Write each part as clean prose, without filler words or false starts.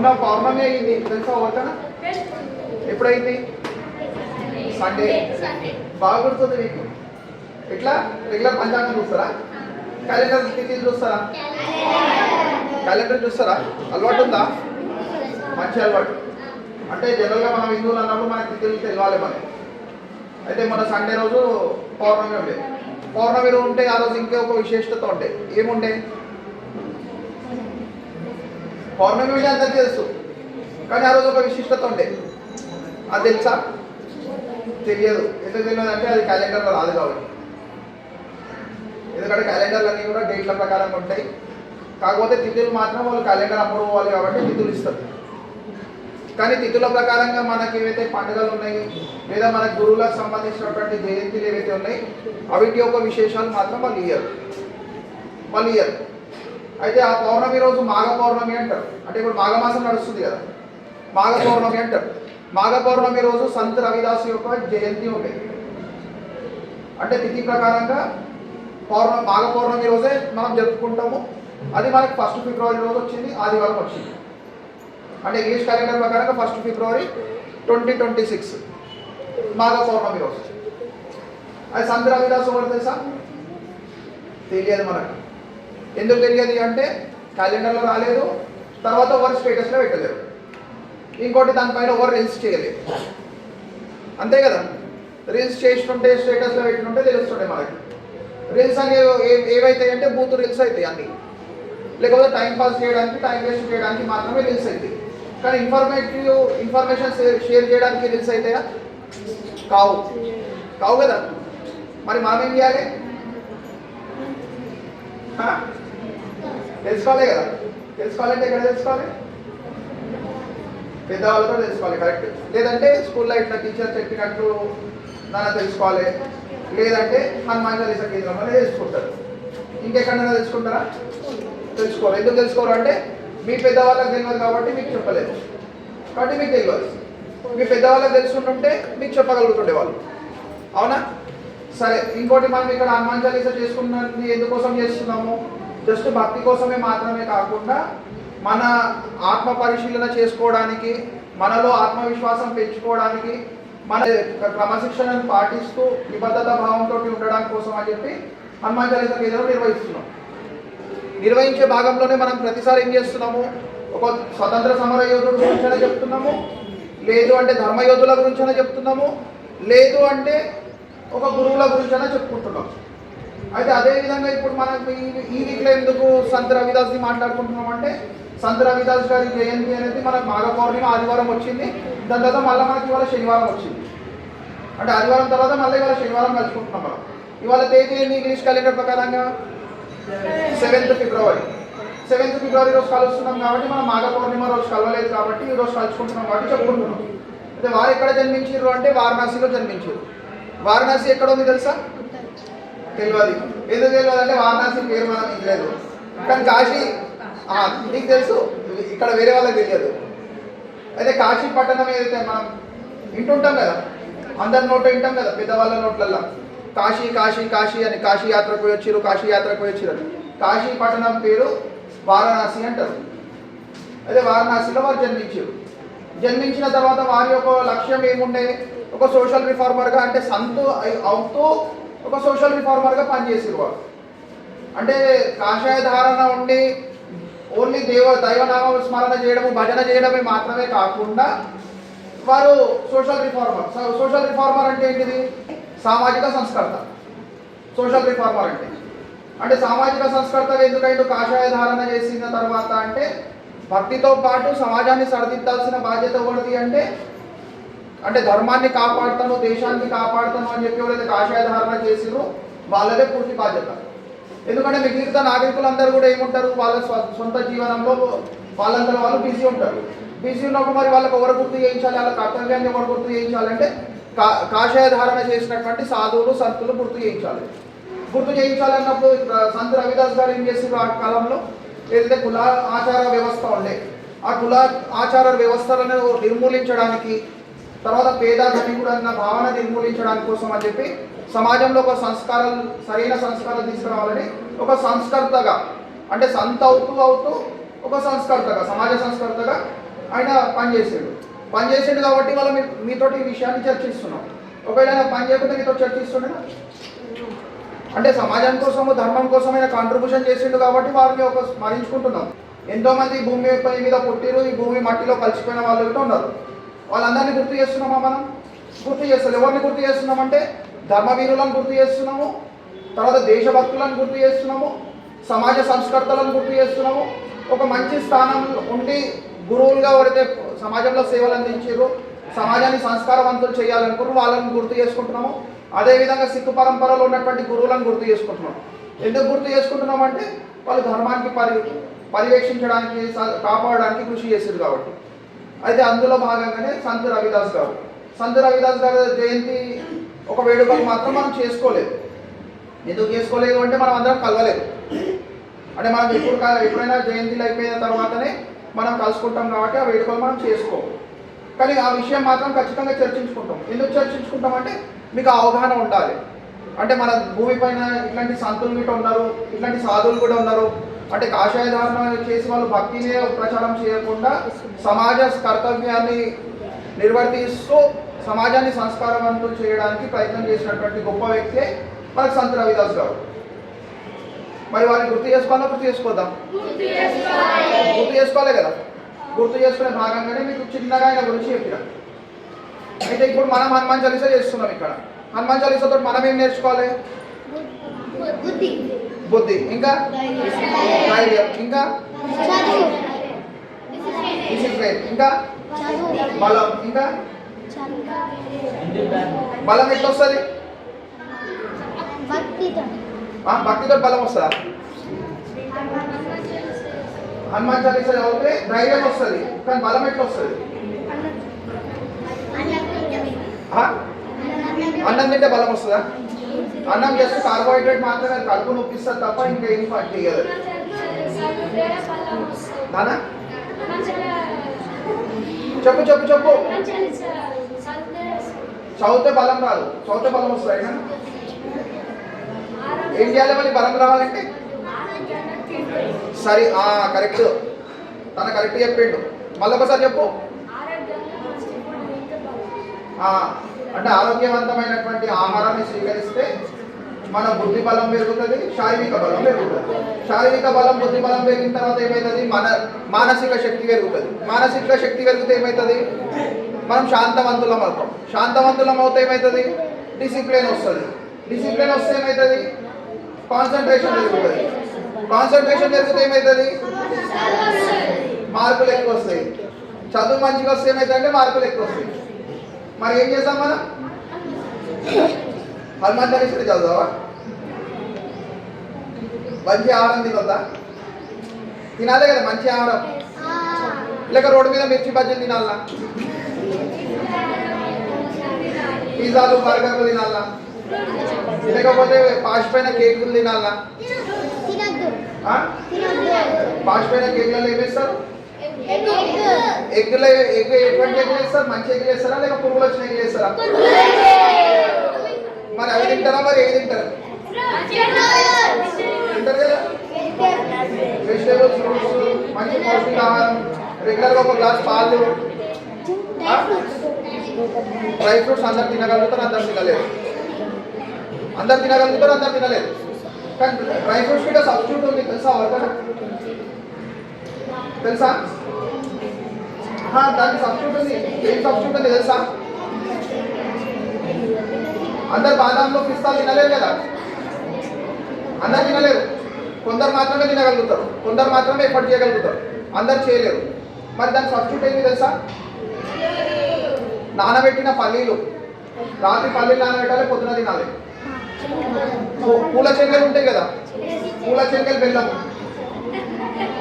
మొన్న పౌర్ణమి అయింది తెలుసా ఓకేనా? ఎప్పుడైంది? సండే. బాగా గుర్తుంది మీకు. ఎట్లా రెగ్యులర్ పంచాంగం చూస్తారా? క్యాలెండర్ తిథి చూస్తారా? క్యాలెండర్ చూస్తారా? అలవాటు ఉందా? మంచి అలవాటు. అంటే జనరల్గా మనం హిందువులు అన్నప్పుడు మనకి తిథులు తెలియాలి మనకి. అయితే మన సండే రోజు పౌర్ణమి ఉండే. పౌర్ణమి రోజు ఉంటే ఆ రోజు ఇంకే ఒక విశేషత ఉండే. ఏముండే? పౌర్ణమి ఉండే అందరికీ తెలుసు, కానీ ఆ రోజు ఒక విశిష్టత ఉండే. అది తెలుసా? తెలియదు. ఎందుకు తెలియదు అంటే అది క్యాలెండర్లో రాదు కాబట్టి. ఎందుకంటే క్యాలెండర్లు అన్నీ కూడా డేట్ల ప్రకారం ఉంటాయి. కాకపోతే తిథులు మాత్రం వాళ్ళు క్యాలెండర్ అప్పుడు పోవాలి కాబట్టి తిథులు ఇస్తారు. కానీ తిథుల ప్రకారంగా మనకి ఏవైతే పండుగలు ఉన్నాయి లేదా మన గురువులకు సంబంధించినటువంటి జయంతులు ఏవైతే ఉన్నాయి అవిటి యొక్క విశేషాలు మాత్రం వాళ్ళు ఇయ్యరు. అయితే ఆ పౌర్ణమి రోజు మాఘ పౌర్ణమి అంటారు. అంటే ఇప్పుడు మాఘమాసం నడుస్తుంది కదా, మాఘ పౌర్ణమి అంటారు. మాఘ పౌర్ణమి రోజు సంత్ రవిదాస్ యొక్క జయంతి ఉండేది. అంటే తిథి ప్రకారంగా మాఘ పౌర్ణమి రోజే మనం జరుపుకుంటాము. అది మనకి 1 ఫిబ్రవరి రోజు వచ్చింది, ఆదివారం వచ్చింది. అంటే ఇంగ్లీష్ క్యాలెండర్ ప్రకారంగా 1 ఫిబ్రవరి 2026 మాఘ పౌర్ణమి రోజు. అది సంత్ రవిదాస్ ఎవరు తెలుసా? తెలియదు మనకు. ఎందుకు తెలియదు అంటే క్యాలెండర్లో రాలేదు, తర్వాత ఎవరు స్టేటస్లో పెట్టలేరు, ఇంకోటి దానిపైన ఎవరు రీల్స్ చేయలేదు. అంతే కదా, రీల్స్ చేస్తుంటే స్టేటస్లో పెట్టినుంటే తెలుస్తుండే మనకి. రీల్స్ అనేవి ఏవైతాయి అంటే బూత్ రీల్స్ అవుతాయి అన్నీ, లేకపోతే టైం పాస్ చేయడానికి టైం వేస్ట్ చేయడానికి మాత్రమే రీల్స్ అవుతాయి. కానీ ఇన్ఫర్మేషన్ షేర్ చేయడానికి రీల్స్ అవుతాయా? కావు కదా. మరి మనం ఏం చేయాలి? తెలుసుకోవాలి కదా. తెలుసుకోవాలంటే ఎక్కడ తెలుసుకోవాలి? పెద్దవాళ్ళతో తెలుసుకోవాలి, కరెక్ట్. లేదంటే స్కూల్లో ఇట్లా టీచర్ చెప్పినట్టు నాన్న తెలుసుకోవాలి, లేదంటే హనుమాన్ చాలీసా కేంద్రంలో తెలుసుకుంటారు. ఇంకెక్కడైనా తెలుసుకుంటారా? తెలుసుకోవాలి. ఎందుకు తెలుసుకోరు అంటే మీ పెద్దవాళ్ళకి తెలియదు కాబట్టి మీకు చెప్పలేదు, కాబట్టి మీకు తెలియదు. మీ పెద్దవాళ్ళకి తెలుసుకుంటుంటే మీకు చెప్పగలుగుతుండే వాళ్ళు. అవునా? సరే, ఇంకోటి మనం ఇక్కడ హనుమాన్ చాలీసా చేసుకున్నది ఎందుకోసం చేస్తున్నాము? జస్ట్ భక్తి కోసమే మాత్రమే కాకుండా మన ఆత్మ పరిశీలన చేసుకోవడానికి, మనలో ఆత్మవిశ్వాసం పెంచుకోవడానికి, మన క్రమశిక్షణను పాటిస్తూ నిబద్ధత భావంతో ఉండడానికి కోసం అని చెప్పి హనుమాన్ చాలీసా కేంద్రం నిర్వహించే భాగంలోనే మనం ప్రతిసారి ఏం చేస్తున్నాము? ఒక స్వతంత్ర సమర యోధుల గురించైనా చెప్తున్నాము, లేదు అంటే ధర్మయోధుల గురించైనా చెప్తున్నాము, లేదు అంటే ఒక గురువుల గురించైనా చెప్పుకుంటున్నాం. అయితే అదేవిధంగా ఇప్పుడు మనం ఈ వీక్లో ఎందుకు సంత్ రవిదాస్ని మాట్లాడుకుంటున్నాం అంటే సంత్ రవిదాస్ గారి జయంతి అనేది మనకు మాఘ పౌర్ణమి ఆదివారం వచ్చింది. దాని తర్వాత మళ్ళీ మనకి ఇవాళ శనివారం వచ్చింది. అంటే ఆదివారం తర్వాత మళ్ళీ ఇవాళ శనివారం కలుసుకుంటున్నాం మనం. ఇవాళ తేదీ ఇంగ్లీష్ క్యాలెండర్ ప్రకారంగా 7th ఫిబ్రవరి రోజు కలుస్తున్నాం కాబట్టి మనం మాఘ పౌర్ణిమ రోజు కలవలేదు కాబట్టి ఈ రోజు కలుసుకుంటున్నాం కాబట్టి చెప్పుకుంటున్నాం. అయితే వారు ఎక్కడ జన్మించారు అంటే వారణాసిలో జన్మించారు. వారణాసి ఎక్కడ ఉంది తెలుసా? తెలియదు. ఎందుకు తెలియదు అంటే వారణాసి పేరు మనం ఇంకలేదు, కానీ కాశీ నీకు తెలుసు, ఇక్కడ వేరే వాళ్ళకి తెలియదు. అయితే కాశీ పట్టణం ఏదైతే మనం వింటుంటాం కదా, అందరి నోట వింటాం కదా, పెద్దవాళ్ళ నోట్లల్లో కాశీ కాశీ కాశీ అని, కాశీ యాత్రకు వచ్చిరు అని. కాశీ పట్టణం పేరు వారణాసి అంటారు. అయితే వారణాసిలో వారు జన్మించిన తర్వాత వారి యొక్క లక్ష్యం ఏముండే? ఒక సోషల్ రిఫార్మర్గా, అంటే సంతు అవుతూ ఒక సోషల్ రిఫార్మర్గా పనిచేసారు వారు. అంటే కాషాయ ధారణ ఉండి ఓన్లీ దైవనామ స్మరణ చేయడము, భజన చేయడమే మాత్రమే కాకుండా వారు సోషల్ రిఫార్మర్ అంటే ఏంటిది? సామాజిక సంస్కర్త. సోషల్ రిఫార్మర్ అంటే సామాజిక సంస్కర్తగా ఎందుకంటే కాషాయ ధారణ చేసిన తర్వాత అంటే భక్తితో పాటు సమాజాన్ని సరిదిద్దాల్సిన బాధ్యత ఎవరిది అంటే ధర్మాన్ని కాపాడుతాను, దేశాన్ని కాపాడుతాను అని చెప్పి ఎవరైతే కాషాయ ధారణ చేసిరో వాళ్ళదే పూర్తి బాధ్యత. ఎందుకంటే మిగతా నాగరికులందరూ కూడా ఏముంటారు? వాళ్ళ సొంత జీవనంలో వాళ్ళందరూ వాళ్ళు బిజీ ఉంటారు. బిజీ ఉన్నప్పుడు మరి వాళ్ళకి ఎవరు గుర్తు చేయించాలి? వాళ్ళ కర్తవ్యాన్ని ఎవరు గుర్తు చేయించాలంటే కాషాయ ధారణ చేసినటువంటి సాధువులు సంతులు గుర్తు చేయించాలన్నప్పుడు సంత్ రవిదాస్ గారు ఏం చేసారు? ఆ కాలంలో ఏదైతే కుల ఆచార వ్యవస్థ ఉండే ఆ కుల ఆచార వ్యవస్థలను నిర్మూలించడానికి, తర్వాత పేద ధనికుడు అన్న భావన నిర్మూలించడానికి కోసం అని చెప్పి సమాజంలో ఒక సరైన సంస్కారాలు తీసుకురావాలని ఒక సంస్కర్తగా, అంటే సంత అవుతూ ఒక సంస్కర్తగా, సమాజ సంస్కర్తగా ఆయన పని చేసాడు కాబట్టి వాళ్ళు మీతోటి ఈ విషయాన్ని చర్చిస్తున్నాం. ఒకవేళ ఆయన పని చేయకుండా మీతో చర్చిస్తుండేనా? అంటే సమాజం కోసము ధర్మం కోసం ఆయన కాంట్రిబ్యూషన్ చేసిండు కాబట్టి వారిని ఒక స్మరించుకుంటున్నాం. ఎంతోమంది భూమి మీద పుట్టిరు, ఈ భూమి మట్టిలో కలిసిపోయిన వాళ్ళు కూడా ఉన్నారు. వాళ్ళందరినీ గుర్తు చేస్తున్నామా? మనం గుర్తు చేస్తాం. ఎవరిని గుర్తు చేస్తున్నామంటే ధర్మవీరులను గుర్తు చేస్తున్నాము, తర్వాత దేశభక్తులను గుర్తు చేస్తున్నాము, సమాజ సంస్కర్తలను గుర్తు చేస్తున్నాము. ఒక మంచి స్థానంలో ఉండి గురువులుగా ఎవరైతే సమాజంలో సేవలు అందించారు, సమాజాన్ని సంస్కారవంతులు చేయాలనుకున్నారు వాళ్ళని గుర్తు చేసుకుంటున్నాము. అదేవిధంగా సిక్కు పరంపరలో ఉన్నటువంటి గురువులను గుర్తు చేసుకుంటున్నాం. ఎందుకు గుర్తు చేసుకుంటున్నాం అంటే వాళ్ళు ధర్మానికి పర్యవేక్షించడానికి కాపాడడానికి కృషి చేశారు కాబట్టి. అయితే అందులో భాగంగానే సంత్ రవిదాస్ గారి జయంతి ఒక వేడుకకు మాత్రం మనం చేసుకోలేదు. ఎందుకు చేసుకోలేదు అంటే మనం అందరం కలవలేదు. అంటే మనం ఎప్పుడైనా జయంతిలు అయిపోయిన తర్వాతనే మనం కలుసుకుంటాం కాబట్టి ఆ వేడుకలు మనం చేసుకోము. కానీ ఆ విషయం మాత్రం ఖచ్చితంగా చర్చించుకుంటాం. ఎందుకు చర్చించుకుంటాం అంటే మీకు అవగాహన ఉండాలి. అంటే మన భూమి పైన ఇట్లాంటి సంతులు కూడా ఉన్నారు, ఇట్లాంటి సాధువులు కూడా ఉన్నారు. అంటే కాషాయ ధారణ చేసి వాళ్ళు భక్తిని ప్రచారం చేయకుండా సమాజ కర్తవ్యాన్ని నిర్వర్తిస్తూ సమాజాన్ని సంస్కారవంతులు చేయడానికి ప్రయత్నం చేసినటువంటి గొప్ప వ్యక్తే మనకు సంత్ రవిదాస్ గారు. మరి వారిని గుర్తు చేసుకోవాలా, గుర్తు చేసుకోద్దాం? గుర్తు చేసుకోవాలి కదా. గుర్తు చేసుకునే భాగంగానే మీకు చిన్నగా ఆయన గురించి చెప్పిన. అయితే ఇప్పుడు మనం హనుమాన్ చాలీసా చేస్తున్నాం. ఇక్కడ హనుమాన్ చాలీసాతో మనం ఏం నేర్చుకోవాలి? బుద్ధి, ఇంకా ధైర్యం, ఇంకా డిసిప్లిన్, ఇంకా బలం. ఇంకా బలం ఎట్లా వస్తుంది? భక్తితో బలం వస్తుందా? హనుమాన్ చాలీసా చదివితే ధైర్యం వస్తుంది, కానీ బలం ఎట్లా వస్తుంది? అన్నం తింటే బలం వస్తుందా? అన్నం చేస్తే కార్బోహైడ్రేట్ మాత్రమే కడుపు నొప్పిస్తుంది తప్ప ఇంకా ఏం పని చేయదు. చెప్పు చెప్పు చెప్పు. చదివితే బలం రాదు, చదివితే బలం వస్తుంది. అయినా ఏం చేయాలి మరి బలం రావాలంటే? సరే, కరెక్ట్. తన కరెక్ట్ చెప్పిండు. మళ్ళీ ఒకసారి చెప్పు. అంటే ఆరోగ్యవంతమైనటువంటి ఆహారాన్ని స్వీకరిస్తే మన బుద్ధి బలం పెరుగుతుంది, శారీరక బలం పెరుగుతుంది. శారీరక బలం, బుద్ధి బలం పెరిగిన తర్వాత ఏమవుతుంది? మానసిక శక్తి పెరుగుతుంది. మానసిక శక్తి పెరిగితే ఏమవుతుంది? మనం శాంతవంతులం అవుతాం. శాంతవంతులం అవుతే ఏమవుతుంది? డిసిప్లిన్ వస్తుంది. డిసిప్లిన్ వస్తే ఏమవుతుంది? కాన్సన్ట్రేషన్ పెరుగుతుంది. కాన్సన్ట్రేషన్ పెరిగితే ఏమవుతుంది? మార్కులు ఎక్కువ వస్తాయి. చదువు మంచిగా వస్తే ఏమవుతుంది అంటే మార్కులు ఎక్కువ వస్తాయి. మరి ఏం చేద్దాం మనం? హనుమాన్ చాలీసా చదువుదావా? మంచి ఆహారం తినొద్దా? తినాలే కదా మంచి ఆహారం. లేక రోడ్డు మీద మిర్చి బజ్జీలు తినాలా? పిజ్జాలు బర్గర్లు తినాలా? లేకపోతే పాషిపోయిన కేకులు తినాలా? పాషిపోయిన కేకులలో ఏమేస్తారు? ఎగ్గులో ఎటువంటి ఎగ్గులు వేస్తారు? మంచి ఎగ్గులు వేస్తారా లేక పురుగులు వచ్చిన ఎగ్గులు వేస్తారా? మరి అవి తింటారా? మరి ఏది తింటారు? తింటారు కదా. వెజిటేబుల్స్, ఫ్రూట్స్, మంచి పౌష్టిక ఆహారం, రెగ్యులర్గా ఒక గ్లాస్ పాలు. డ్రై ఫ్రూట్స్ అందరు తినగలుగుతారు, అందరు తినలేరు. అందరు తినగలుగుతారు, అందరు తినలేరు. కానీ డ్రై ఫ్రూట్స్ కూడా సబ్స్టిట్యూట్ ఉంది తెలుసా? వర్కర్ తెలుసా? దానికి సబ్స్టిట్యూట్ ఉంది. ఏం సబ్స్టిట్యూట్ ఉంది తెలుసా? అందరు బాదాంలో పిస్తాలు తినలేరు కదా. అందరు తినలేరు. కొందరు మాత్రమే తినగలుగుతారు, కొందరు మాత్రమే ఎఫర్ట్ చేయగలుగుతారు, అందరు చేయలేరు. మరి దాని సబ్స్టిట్యూట్ ఏంటి తెలుసా? నానబెట్టిన పల్లీలు. రాత్రి పల్లీలు నానబెట్టాలి, పొద్దున తినాలి. పూల చెంగలు ఉంటాయి కదా, పూల చెంగలు బెల్లం,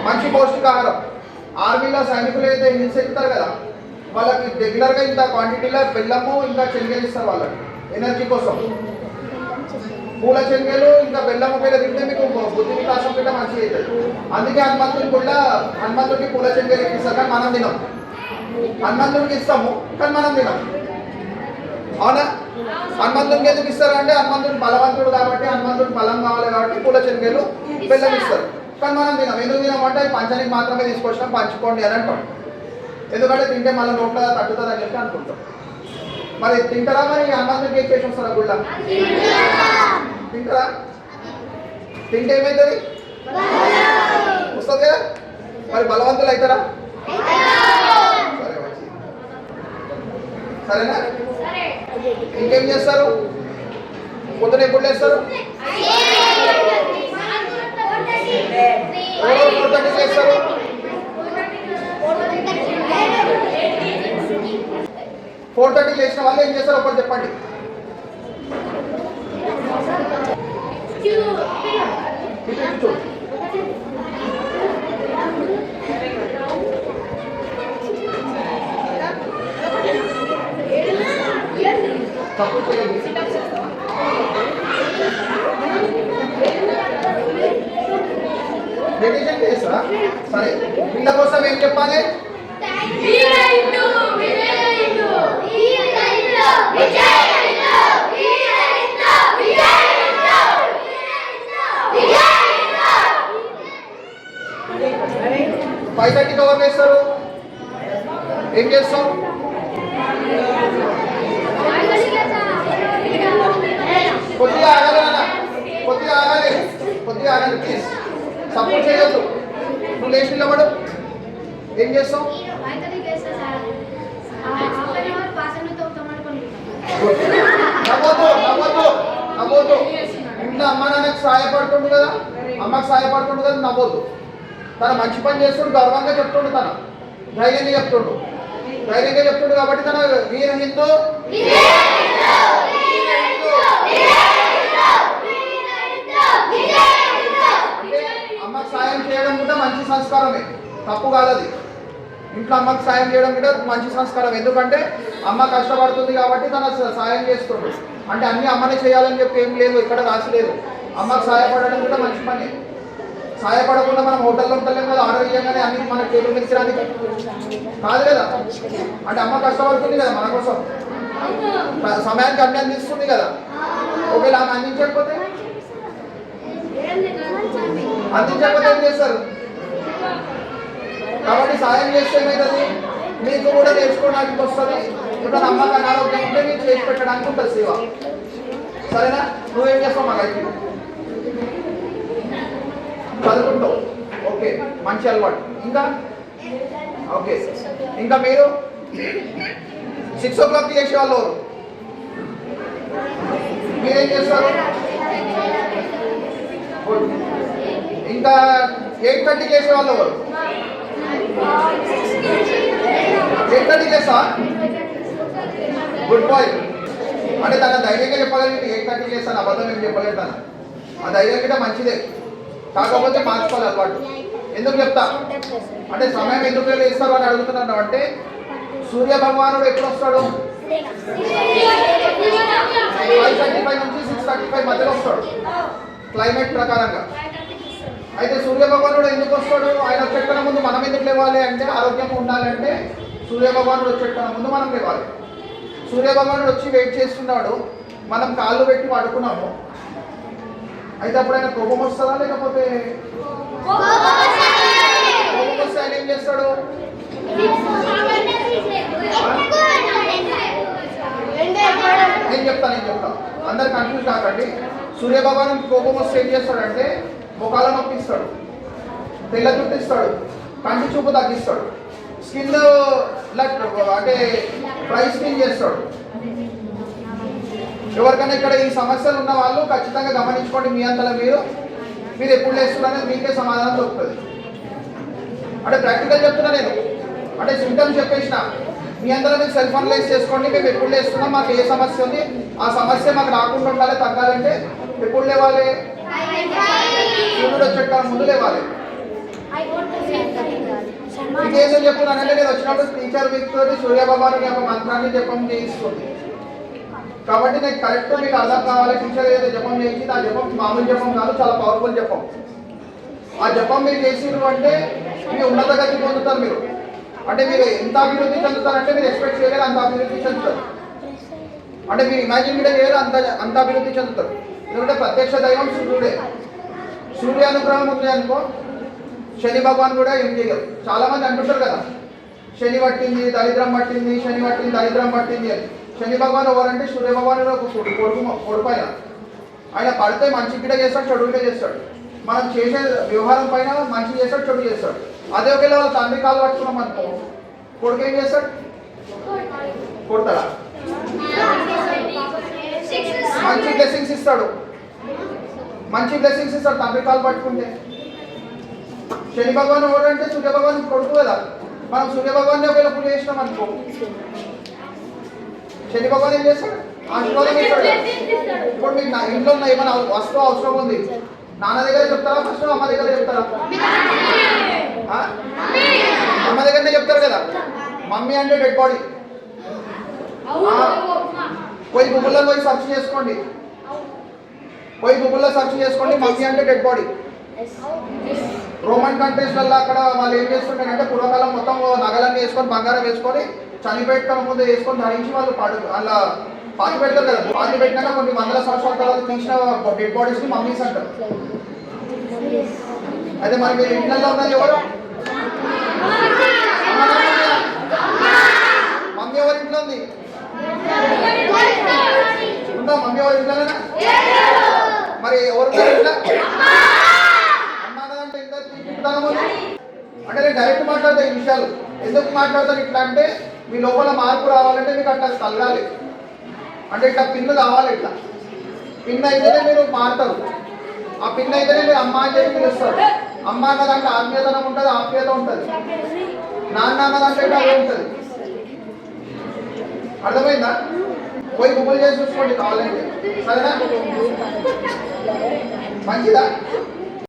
మంచి పౌష్టికాహారం. ఆర్మీలో సైనికులు అయితే హిల్స్ ఎక్కుతారు కదా, వాళ్ళకి రెగ్యులర్గా ఇంత క్వాంటిటీలో బెల్లము ఇంకా చెంగలు ఇస్తారు వాళ్ళకి ఎనర్జీ కోసం. పూల చెంగలు ఇంకా బెల్లము పేద తింటే మీకు బుద్ధి వికాసం కూడా మంచిగా అవుతుంది. అందుకే హనుమంతుడికి పూల చెంగలు ఇస్తారు, కానీ మనం తినం. హనుమంతుడికి ఇస్తాము కానీ మనం తినం. అవునా? హనుమంతుడికి ఎందుకు ఇస్తారు అంటే హనుమంతుడు బలవంతుడు కాబట్టి, హనుమంతుడికి బలం కావాలి కాబట్టి పూల చెంగలు బెల్లం ఇస్తారు, కానీ మనం తినం. ఎందుకు తినామంటే పంచానికి మాత్రమే తీసుకొచ్చినాం, పంచుకోండి అని అంటాం. ఎందుకంటే తింటే మళ్ళీ నోట్లో తట్టుతుంది అని చెప్పి అనుకుంటాం. మరి తింటారా? మరి అమ్మాయికి ఏం చేసి వస్తారా? గుళ్ళ తింటారా? తింటే ఏమవుతుంది? వస్తుంది కదా. మరి బలవంతులు అవుతారా? సరే వచ్చి సరేనా? ఇంకేం చేస్తారు? పొద్దున ఎప్పుడు లేస్తారు? 4:30 చేస్తారు. 4:30 చేసిన వాళ్ళు ఏం చేస్తారు ఒకటి చెప్పండి. తప్పు చేయండి. మెడిటేషన్ చేస్తారా? సరే, వీళ్ళ కోసం ఏం చెప్పాలి? పైసకి కవర్ చేస్తారు. ఏం చేస్తాం? కొద్దిగా ఆగాలి అన్న, కొద్దిగా ఆగాలి, కొద్దిగా ఆగాలి ప్లీజ్. సపోర్ట్ చేయొద్దు. నువ్వు లేచి నిలబడు. ఏం చేస్తావు? నవ్వద్దు, నవ్వద్దు, నవ్వద్దు. ఇంట్లో అమ్మ నాన్నకి సహాయపడుతుండు కదా, అమ్మకి సహాయపడుతుండు కదా, నవ్వద్దు. తన మంచి పని చేస్తుండు, గర్వంగా చెప్తుండు, తన ధైర్యంగా చెప్తుండు, ధైర్యంగా చెప్తుండు కాబట్టి తన వీర హిందూ అమ్మకి సాయం చేయడం కూడా మంచి సంస్కారమే, తప్పు కాదది. ఇంట్లో అమ్మకి సాయం చేయడం కూడా మంచి సంస్కారం. ఎందుకంటే అమ్మ కష్టపడుతుంది కాబట్టి తన సాయం చేస్తుంది. అంటే అన్ని అమ్మనే చేయాలని చెప్పి ఏం లేదు, ఇక్కడ రాసి లేదు. అమ్మకి సహాయపడడం కూడా మంచి పని. సహాయపడకుండా మనం హోటల్లో ఉంటలేం కదా, ఆర్డర్ చేయగానే అన్ని మన టేబుల్ మీద రానికి కాదు కదా. అంటే అమ్మ కష్టపడుతుంది కదా మన కోసం, సమయానికి అన్ని అందిస్తుంది కదా. ఒకవేళ ఆమె అందించకపోతే ఏం చేస్తారు? కాబట్టి సాయం చేస్తే ఏమవుతుంది? మీకు కూడా నేర్చుకోవడానికి వస్తుంది. ఇప్పుడు అమ్మకి అనారోగ్యం ఉంటే మీకు చేసి పెట్టడానికి ఉంటుంది సేవ. సరేనా? నువ్వేం చేస్తావు? మాకైతే చదువుకుంటావు. ఓకే, మంచి అలవాటు. ఇంకా ఓకే, ఇంకా మీరు 6 o'clock చేసే వాళ్ళు మీరేం చేస్తారు? ఇంకా 8:30 చేసే వాళ్ళు ఎవరు? 8:30 చేస్తా? Good bye. అంటే తన ధైర్యంగా చెప్పగలిగింది 8:30 చేస్తాను, అబద్ధం ఏం చెప్పలేదు తను. ఆ ధైర్యం కూడా మంచిదే, కాకపోతే మార్చుకోవాలి అలవాటు. ఎందుకు చెప్తా అంటే సమయం ఎందుకు వేస్తారు అని అడుగుతున్నాను. అంటే సూర్య భగవానుడు ఎప్పుడు వస్తాడు? 5:35 నుంచి 6:35 మధ్యలో వస్తాడు క్లైమేట్ ప్రకారంగా. అయితే సూర్య భగవానుడు ఎందుకు వస్తాడు? ఆయన వచ్చేకన్నా ముందు మనం ఎందుకు లేవాలి అంటే, ఆరోగ్యంగా ఉండాలంటే సూర్య భగవానుడు వచ్చేకన్నా ముందు మనం లేవాలి. సూర్య భగవానుడు వచ్చి వెయిట్ చేస్తున్నాడు, మనం కాళ్ళు పెట్టి పడుకున్నాము. అయితే అప్పుడు ఆయన కోపం వస్తుందా? లేకపోతే కోపం వస్తే ఆయన ఏం చేస్తాడు? నేను చెప్తాను, అందరు కన్ఫ్యూజ్ కాకండి. సూర్య భగవాను కోపం వస్తే ఏం చేస్తాడంటే ముఖాల నొప్పిస్తాడు, తెల్ల చుట్టిస్తాడు, కంటి చూపు తగ్గిస్తాడు, స్కిన్ అంటే డ్రై స్కిన్ చేస్తాడు. ఎవరికైనా ఇక్కడ ఈ సమస్యలు ఉన్న వాళ్ళు ఖచ్చితంగా గమనించుకోండి. మీ అంతలో మీరు ఎప్పుడు లేస్తున్నారనేది మీకే సమాధానం దొరుకుతుంది. అంటే ప్రాక్టికల్ చెప్తున్నా నేను. అంటే సింటమ్స్ చెప్పేసిన మీ అందరూ మీరు సెల్ఫ్ అనలైజ్ చేసుకోండి. మేము ఎప్పుడు లేస్తున్నాం, మాకు ఏ సమస్య ఉంది, ఆ సమస్య మాకు రాకుండా ఉండాలి, తగ్గాలంటే ఎప్పుడు లేవాలి? సూర్యుడు వచ్చేట ముందు లేవాలి. ఇంకేదో చెప్తున్నానంటే నేను వచ్చినప్పుడు టీచర్ మీతో సూర్య భగవాను యొక్క మంత్రాన్ని జపం చేయిస్తుంది. కాబట్టి నేను కరెక్ట్ మీకు అర్థం కావాలి. టీచర్ ఏదైతే జపం చేయించి ఆ జపం మామూలు జపం కాదు, చాలా పవర్ఫుల్ జపం. ఆ జపం మీరు చేసిరు అంటే మీరు ఉన్నత గతి పొందుతారు. మీరు అంటే మీరు ఎంత అభివృద్ధి చెందుతారంటే మీరు ఎక్స్పెక్ట్ చేయలేరు అంత అభివృద్ధి చెందుతారు. అంటే మీరు ఇమాజిన్ కూడా చేయరు అంత అభివృద్ధి చెందుతారు. ఎందుకంటే ప్రత్యక్ష దైవం సూర్యుడే. సూర్యానుగ్రహం ఉంది అనుకో, శని భగవాన్ కూడా ఏం చేయరు. చాలా మంది అంటుంటారు కదా, శని పట్టింది దరిద్రం పట్టింది, శని పట్టింది దరిద్రం పట్టింది అని. శని భగవాన్ ఎవరంటే సూర్య భగవాన్ కొడుకు ఆయన పడితే మంచి గిడ చేస్తాడు, చెడు గిడ చేస్తాడు. మనం చేసే వ్యవహారం పైన మంచి చేస్తాడు, చెడు చేస్తాడు. అదే ఒకవేళ వాళ్ళ తండ్రి కాలు పట్టుకున్నాం అనుకో, కొడుకు ఏం చేస్తాడు? కొడతాడా? మంచి బ్లెస్సింగ్స్ ఇస్తాడు, మంచి బ్లెస్సింగ్స్ ఇస్తాడు తండ్రి కాలు పట్టుకుంటే. శని భగవాన్ ఎవరంటే సూర్య భగవాన్ కొడుకు కదా. మనం సూర్య భగవాన్ ఒకవేళ పూజ చేసినాం అనుకో, శని భగవాన్ ఏం చేస్తాడు? ఆశీర్వాదం ఇస్తాడు. ఇప్పుడు మీకు ఇంట్లో ఉన్న ఏమైనా వస్తువు అవసరం ఉంది, నాన్న దగ్గర చెప్తారా ఫస్ట్, అమ్మ దగ్గర చెప్తారా? అమ్మ దగ్గరనే చెప్తారు కదా. మమ్మీ అంటే డెడ్ బాడీ. పోయి గూగుల్లో పోయి సెర్చ్ చేసుకోండి, పోయి గూగుల్లో సెర్చ్ చేసుకోండి, మమ్మీ అంటే డెడ్ బాడీ. రోమన్ కంట్రీస్ వల్ల అక్కడ వాళ్ళు ఏం చేస్తుంటారంటే పూర్వకాలం మొత్తం నగలన్నీ వేసుకొని బంగారం వేసుకొని చనిపెట్టడం ముందు వేసుకొని ధరించి వాళ్ళు అలా పాతి పెడతారు కదా. పాతి పెట్టినాక కొన్ని వందల సంవత్సరాల తర్వాత తీసిన డెడ్ బాడీస్ ని మమ్మీస్ అంటారు. అయితే మరి మీరు ఇంట్లో ఉన్నది ఎవరు? మమ్మీ ఎవరి ఇంట్లో ఉంది? ఉందా మమ్మీ ఎవరి ఇంట్లోనేనా? మరి ఎవరు ఇంట్లో? అన్నదంటే ఇంత తీసుకుంటాను అంటే నేను డైరెక్ట్ మాట్లాడతా ఈ విషయాలు. ఎందుకు మాట్లాడతాను ఇట్లా అంటే, మీ లోపల మార్పు రావాలంటే మీకు అట్లా కలగాలి. అంటే ఇట్లా పిన్ను కావాలి. ఇట్లా పిన్ అయితేనే మీరు మారుతారు. ఆ పిన్ అయితేనే మీరు అమ్మ అని చెప్పి పిలుస్తారు. అమ్మ అన్న దాంట్లో ఆత్మీయతనం ఉంటుంది, ఆప్యాయత ఉంటుంది. నాన్న అన్న దాంట్లో అదే ఉంటుంది. అర్థమైందా? పోయి గూగుల్ చేసి చూసుకోండి కావాలంటే. సరేనా? మంచిదా?